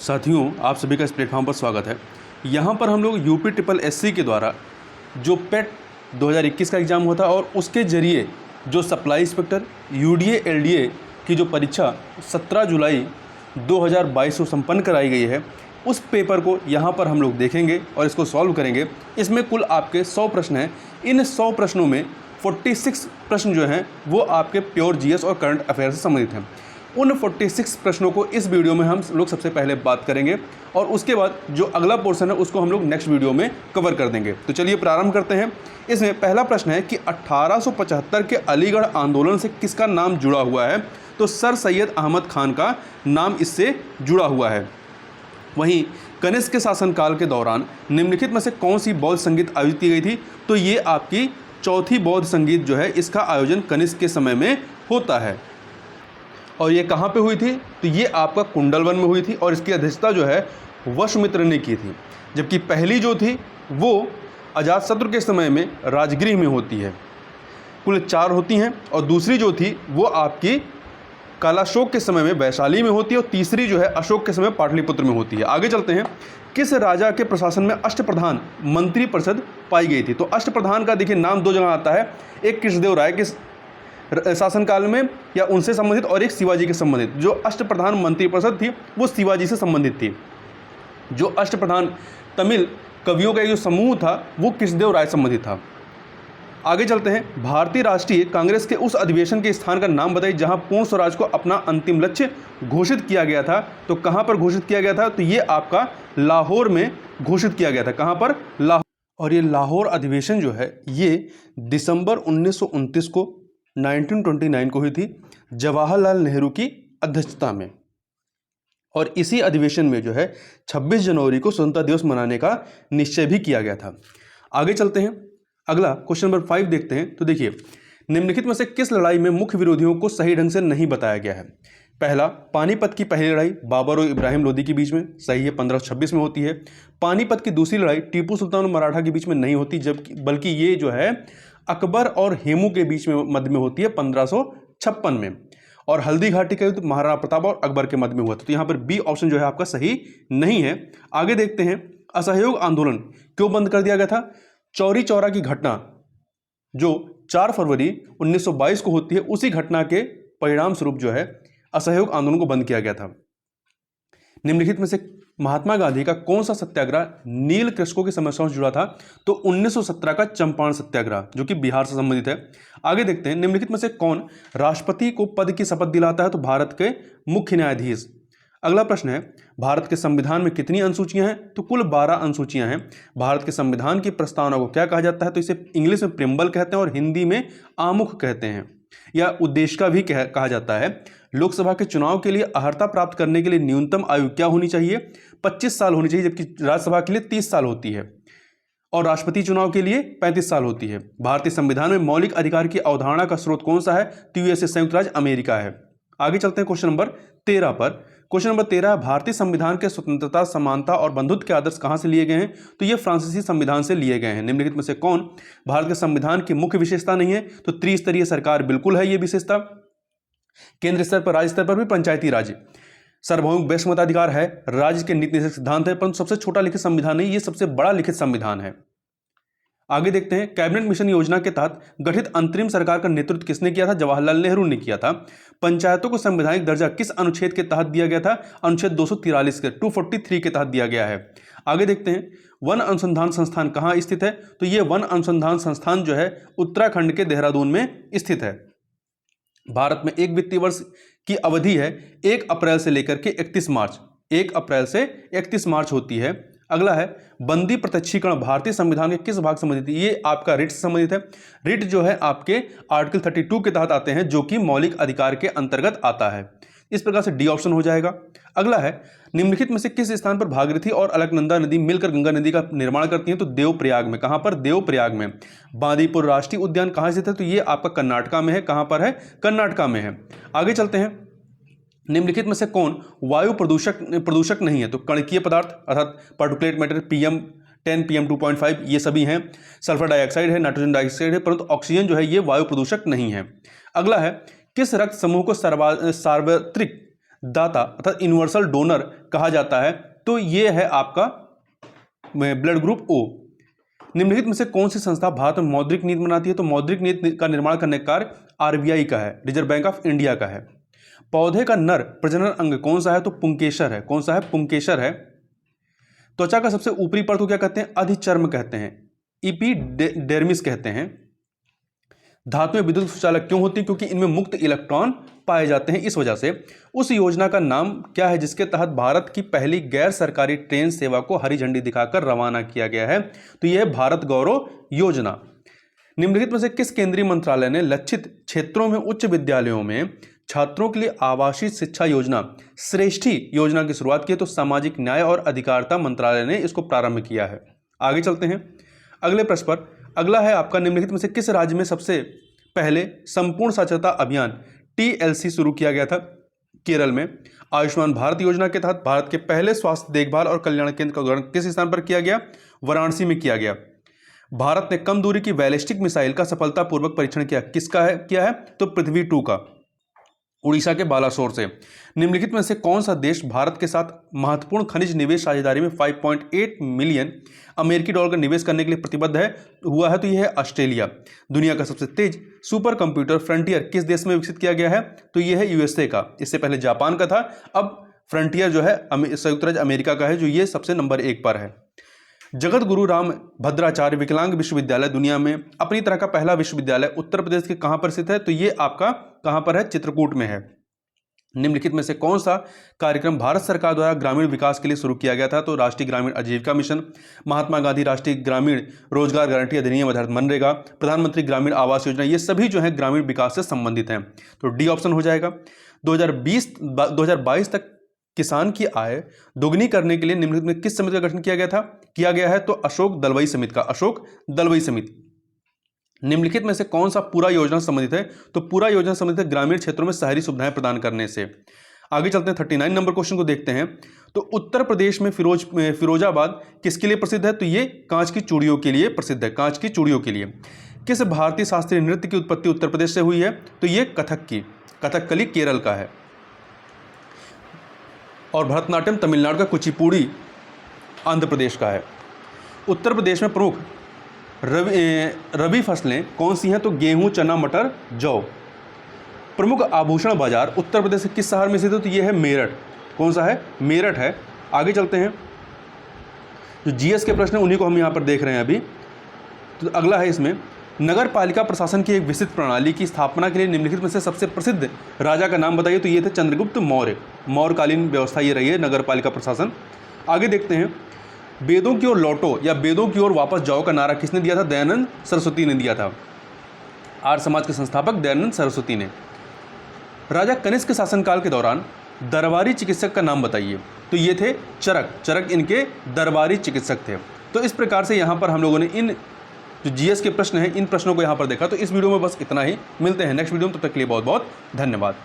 साथियों, आप सभी का इस प्लेटफॉर्म पर स्वागत है। यहाँ पर हम लोग यूपी ट्रिपल एससी के द्वारा जो पेट 2021 का एग्ज़ाम होता है और उसके ज़रिए जो सप्लाई इंस्पेक्टर यूडीए एलडीए की जो परीक्षा 17 जुलाई 2022 को संपन्न कराई गई है, उस पेपर को यहाँ पर हम लोग देखेंगे और इसको सॉल्व करेंगे। इसमें कुल आपके 100 प्रश्न हैं। इन 100 प्रश्नों में 46 प्रश्न जो हैं वो आपके प्योर जीएस और करंट अफेयर से संबंधित हैं। उन 46 प्रश्नों को इस वीडियो में हम लोग सबसे पहले बात करेंगे और उसके बाद जो अगला पोर्शन है उसको हम लोग नेक्स्ट वीडियो में कवर कर देंगे। तो चलिए प्रारंभ करते हैं। इसमें पहला प्रश्न है कि 1875 के अलीगढ़ आंदोलन से किसका नाम जुड़ा हुआ है? तो सर सैयद अहमद खान का नाम इससे जुड़ा हुआ है। वहीं कनिष्क के शासनकाल के दौरान निम्नलिखित में से कौन सी बौद्ध संगीत आयोजित की गई थी? तो ये आपकी चौथी बौद्ध संगीत जो है इसका आयोजन कनिष्क के समय में होता है। और ये कहाँ पे हुई थी? तो ये आपका कुंडलवन में हुई थी और इसकी अध्यक्षता जो है वशमित्र ने की थी। जबकि पहली जो थी वो अजातशत्रु के समय में राजगृह में होती है। कुल 4 होती हैं और दूसरी जो थी वो आपकी कालाशोक के समय में वैशाली में होती है और तीसरी जो है अशोक के समय पाटलिपुत्र में होती है। आगे चलते हैं। किस राजा के प्रशासन में अष्टप्रधान मंत्री परिषद पाई गई थी? तो अष्टप्रधान का देखिए नाम 2 जगह आता है, एक कृष्णदेव राय के शासनकाल में या उनसे संबंधित और एक शिवाजी के संबंधित। जो अष्टप्रधान मंत्री परिषद थी वो शिवाजी से संबंधित थी। जो अष्टप्रधान तमिल कवियों का जो समूह था वो कृष्णदेव राय संबंधित था। आगे चलते हैं। भारतीय राष्ट्रीय कांग्रेस के उस अधिवेशन के स्थान का नाम बताइए जहां पूर्ण स्वराज को अपना अंतिम लक्ष्य घोषित किया गया था। तो कहां पर घोषित किया गया था? तो ये आपका लाहौर में घोषित किया गया था। कहां पर? लाहौर। और ये लाहौर अधिवेशन जो है ये दिसंबर 1929 को 1929 को हुई थी जवाहरलाल नेहरू की अध्यक्षता में। और इसी अधिवेशन में जो है 26 जनवरी को स्वतंत्रता दिवस मनाने का निश्चय भी किया गया था। आगे चलते हैं। अगला क्वेश्चन नंबर 5 देखते हैं। तो देखिए, निम्नलिखित में से किस लड़ाई में मुख्य विरोधियों को सही ढंग से नहीं बताया गया है? पहला, पानीपत की पहली लड़ाई बाबर और इब्राहिम लोदी के बीच में, सही है, 1526 में होती है। पानीपत की दूसरी लड़ाई टीपू सुल्तान और मराठा के बीच में नहीं होती, बल्कि ये जो है अकबर और हेमू के बीच में मध्य में होती है 1556 में। और हल्दी घाटी का युद्ध महाराणा प्रताप और अकबर के मध्य में हुआ था। तो यहाँ पर बी ऑप्शन जो है आपका सही नहीं है। आगे देखते हैं। असहयोग आंदोलन क्यों बंद कर दिया गया था? चौरी चौरा की घटना जो 4 फरवरी 1922 को होती है, उसी घटना के परिणाम स्वरूप जो है असहयोग आंदोलन को बंद किया गया था। निम्नलिखित में से महात्मा गांधी का कौन सा सत्याग्रह नील कृषकों की समस्याओं से जुड़ा था? तो 1917 का चंपारण सत्याग्रह जो कि बिहार से संबंधित है। आगे देखते हैं। निम्नलिखित में से कौन राष्ट्रपति को पद की शपथ दिलाता है? तो भारत के मुख्य न्यायाधीश। अगला प्रश्न है, भारत के संविधान में कितनी अनुसूचियां हैं? तो कुल 12 अनुसूचियां हैं। भारत के संविधान की प्रस्तावना को क्या कहा जाता है? तो इसे इंग्लिश में प्रेम्बल कहते हैं और हिंदी में आमुख कहते हैं या उद्देशिका भी कहा जाता है। लोकसभा के चुनाव के लिए अर्हता प्राप्त करने के लिए न्यूनतम आयु क्या होनी चाहिए? 25 साल होनी चाहिए, जबकि राज्यसभा के लिए 30 साल होती है और राष्ट्रपति चुनाव के लिए 35 साल होती है। भारतीय संविधान में मौलिक अधिकार की अवधारणा का स्रोत कौन सा है? तो यूएसए संयुक्त राज्य अमेरिका है। आगे चलते हैं क्वेश्चन नंबर 13 पर। क्वेश्चन नंबर 13 है, भारतीय संविधान के स्वतंत्रता, समानता और बंधुत्व के आदर्श कहां से लिए गए हैं? तो ये फ्रांसीसी संविधान से लिए गए हैं। निम्नलिखित में से कौन भारत के संविधान की मुख्य विशेषता नहीं है? तो त्रिस्तरीय सरकार बिल्कुल है ये विशेषता। केंद्र स्तर पर, राज्य स्तर पर भी पंचायती राज, सार्वभौमिक वैश्विक मताधिकार है, राज्य के नीति निर्देशक सिद्धांत है, परंतु सबसे छोटा लिखित संविधान नहीं, ये सबसे बड़ा लिखित संविधान है। आगे देखते हैं। कैबिनेट मिशन योजना के तहत गठित अंतरिम सरकार का नेतृत्व किसने किया था? जवाहरलाल नेहरू ने किया था। पंचायतों को संवैधानिक दर्जा किस अनुच्छेद के तहत दिया गया था? अनुच्छेद 243 के 243 के तहत दिया गया है। आगे देखते हैं। वन अनुसंधान संस्थान कहाँ स्थित है? तो ये वन अनुसंधान संस्थान जो है उत्तराखंड के देहरादून में स्थित है। भारत में एक वित्तीय वर्ष की अवधि है 1 अप्रैल से लेकर के 31 मार्च, 1 अप्रैल से 31 मार्च होती है। अगला है, बंदी प्रत्यक्षीकरण भारतीय संविधान के किस भाग से संबंधित है? ये आपका रिट से संबंधित है। रिट जो है आपके आर्टिकल 32 के तहत आते हैं, जो कि मौलिक अधिकार के अंतर्गत आता है। इस प्रकार से डी ऑप्शन हो जाएगा। अगला है, निम्नलिखित में से किस स्थान पर भागीरथी और अलकनंदा नदी मिलकर गंगा नदी का निर्माण करती हैं? तो देवप्रयाग में। कहां पर? देवप्रयाग में। बांदीपुर राष्ट्रीय उद्यान कहां स्थित है? तो ये आपका कर्नाटका में है। कहां पर है? कर्नाटका में है। आगे चलते हैं। निम्नलिखित में से कौन वायु प्रदूषक नहीं है? तो कणकीय पदार्थ अर्थात पार्टिकुलेट मैटर PM10, PM2.5 ये सभी हैं। सल्फर डाइऑक्साइड है, नाइट्रोजन डाइऑक्साइड है, परंतु ऑक्सीजन जो है ये वायु प्रदूषक नहीं है। अगला है, किस रक्त समूह को सार्वत्रिक दाता अर्थात यूनिवर्सल डोनर कहा जाता है, तो ये है आपका ब्लड ग्रुप ओ। निम्नलिखित में से कौन सी संस्था भारत में मौद्रिक नीति बनाती है? तो मौद्रिक नीति का निर्माण करने का कार्य आरबीआई का है, रिजर्व बैंक ऑफ इंडिया का है। पौधे का नर प्रजनन अंग कौन सा है? तो पुंकेसर है। कौन सा है? पुंकेसर है। त्वचा का सबसे ऊपरी परत को क्या कहते हैं? अधिचर्म कहते हैं, एपिडर्मिस कहते हैं। धातुएं विद्युत सुचालक क्यों होती हैं? क्योंकि इनमें मुक्त इलेक्ट्रॉन पाए जाते हैं, इस वजह से। उस योजना का नाम क्या है जिसके तहत भारत की पहली गैर सरकारी ट्रेन सेवा को हरी झंडी दिखाकर रवाना किया गया है? तो यह है भारत गौरव योजना। निम्नलिखित में से किस केंद्रीय मंत्रालय ने लक्षित क्षेत्रों में उच्च विद्यालयों में छात्रों के लिए आवासीय शिक्षा योजना श्रेष्ठी योजना की शुरुआत की है? तो सामाजिक न्याय और अधिकारिता मंत्रालय ने इसको प्रारंभ किया है। आगे चलते हैं अगले प्रश्न पर। अगला है आपका, निम्नलिखित में से किस राज्य में सबसे पहले संपूर्ण साक्षरता अभियान टीएलसी शुरू किया गया था? केरल में। आयुष्मान भारत योजना के तहत भारत के पहले स्वास्थ्य देखभाल और कल्याण केंद्र का उद्घाटन किस स्थान पर किया गया? वाराणसी में किया गया। भारत ने कम दूरी की बैलिस्टिक मिसाइल का सफलतापूर्वक परीक्षण किया है? तो पृथ्वी 2 का, उड़ीसा के बालासोर से। निम्नलिखित में से कौन सा देश भारत के साथ महत्वपूर्ण खनिज निवेश साझेदारी में 5.8 मिलियन अमेरिकी डॉलर का निवेश करने के लिए प्रतिबद्ध हुआ है? तो यह है ऑस्ट्रेलिया। दुनिया का सबसे तेज सुपर कंप्यूटर फ्रंटियर किस देश में विकसित किया गया है? तो यह है यूएसए का। इससे पहले जापान का था, अब फ्रंटियर जो है संयुक्त राज्य अमेरिका का है, जो ये सबसे नंबर 1 पर है। जगत गुरु राम भद्राचार्य विकलांग विश्वविद्यालय दुनिया में अपनी तरह का पहला विश्वविद्यालय उत्तर प्रदेश के कहां पर स्थित है? तो ये आपका कहां पर है? चित्रकूट में है। निम्नलिखित में से कौन सा कार्यक्रम भारत सरकार द्वारा ग्रामीण विकास के लिए शुरू किया गया था? तो राष्ट्रीय ग्रामीण आजीविका मिशन, महात्मा गांधी राष्ट्रीय ग्रामीण रोजगार गारंटी अधिनियम अर्थात मनरेगा, प्रधानमंत्री ग्रामीण आवास योजना, ये सभी जो है ग्रामीण विकास से संबंधित हैं। तो डी ऑप्शन हो जाएगा। 2022 तक किसान की आय दोगुनी करने के लिए निम्नलिखित में किस समिति का गठन किया गया है? तो अशोक दलवई समिति का, अशोक दलवई समिति। निम्नलिखित में से कौन सा पूरा योजना संबंधित है? तो पूरा योजना संबंधित है ग्रामीण क्षेत्रों में शहरी सुविधाएं प्रदान करने से। आगे चलते हैं 39 नंबर क्वेश्चन को देखते हैं। तो उत्तर प्रदेश में फिरोजाबाद किसके लिए प्रसिद्ध है? तो ये कांच की चूड़ियों के लिए प्रसिद्ध है, कांच की चूड़ियों के लिए। किस भारतीय शास्त्रीय नृत्य की उत्पत्ति उत्तर प्रदेश से हुई है? तो ये कथकली केरल का है। और भरतनाट्यम तमिलनाडु का, कुचिपुड़ी आंध्र प्रदेश का है। उत्तर प्रदेश में प्रमुख रबी फसलें कौन सी हैं? तो गेहूं, चना, मटर, जौ। प्रमुख आभूषण बाजार उत्तर प्रदेश के किस शहर में स्थित है? तो ये है मेरठ। कौन सा है? मेरठ है। आगे चलते हैं, जो जीएस के प्रश्न हैं उन्हीं को हम यहाँ पर देख रहे हैं अभी। तो अगला है इसमें, नगर पालिका प्रशासन की एक विस्तृत प्रणाली की स्थापना के लिए निम्नलिखित में से सबसे प्रसिद्ध राजा का नाम बताइए? तो ये थे चंद्रगुप्त मौर्य। मौर्यकालीन व्यवस्था ये रही है नगर पालिका प्रशासन। आगे देखते हैं, वेदों की ओर लौटो या वेदों की ओर वापस जाओ का नारा किसने दिया था? दयानंद सरस्वती ने दिया था। आर्य समाज के संस्थापक दयानंद सरस्वती ने। राजा कनिष्क के शासनकाल के दौरान दरबारी चिकित्सक का नाम बताइए? तो ये थे चरक इनके दरबारी चिकित्सक थे। तो इस प्रकार से यहाँ पर हम लोगों ने इन जो जीएस के प्रश्न हैं इन प्रश्नों को यहाँ पर देखा। तो इस वीडियो में बस इतना ही। मिलते हैं नेक्स्ट वीडियो में, तब तक के लिए बहुत बहुत धन्यवाद।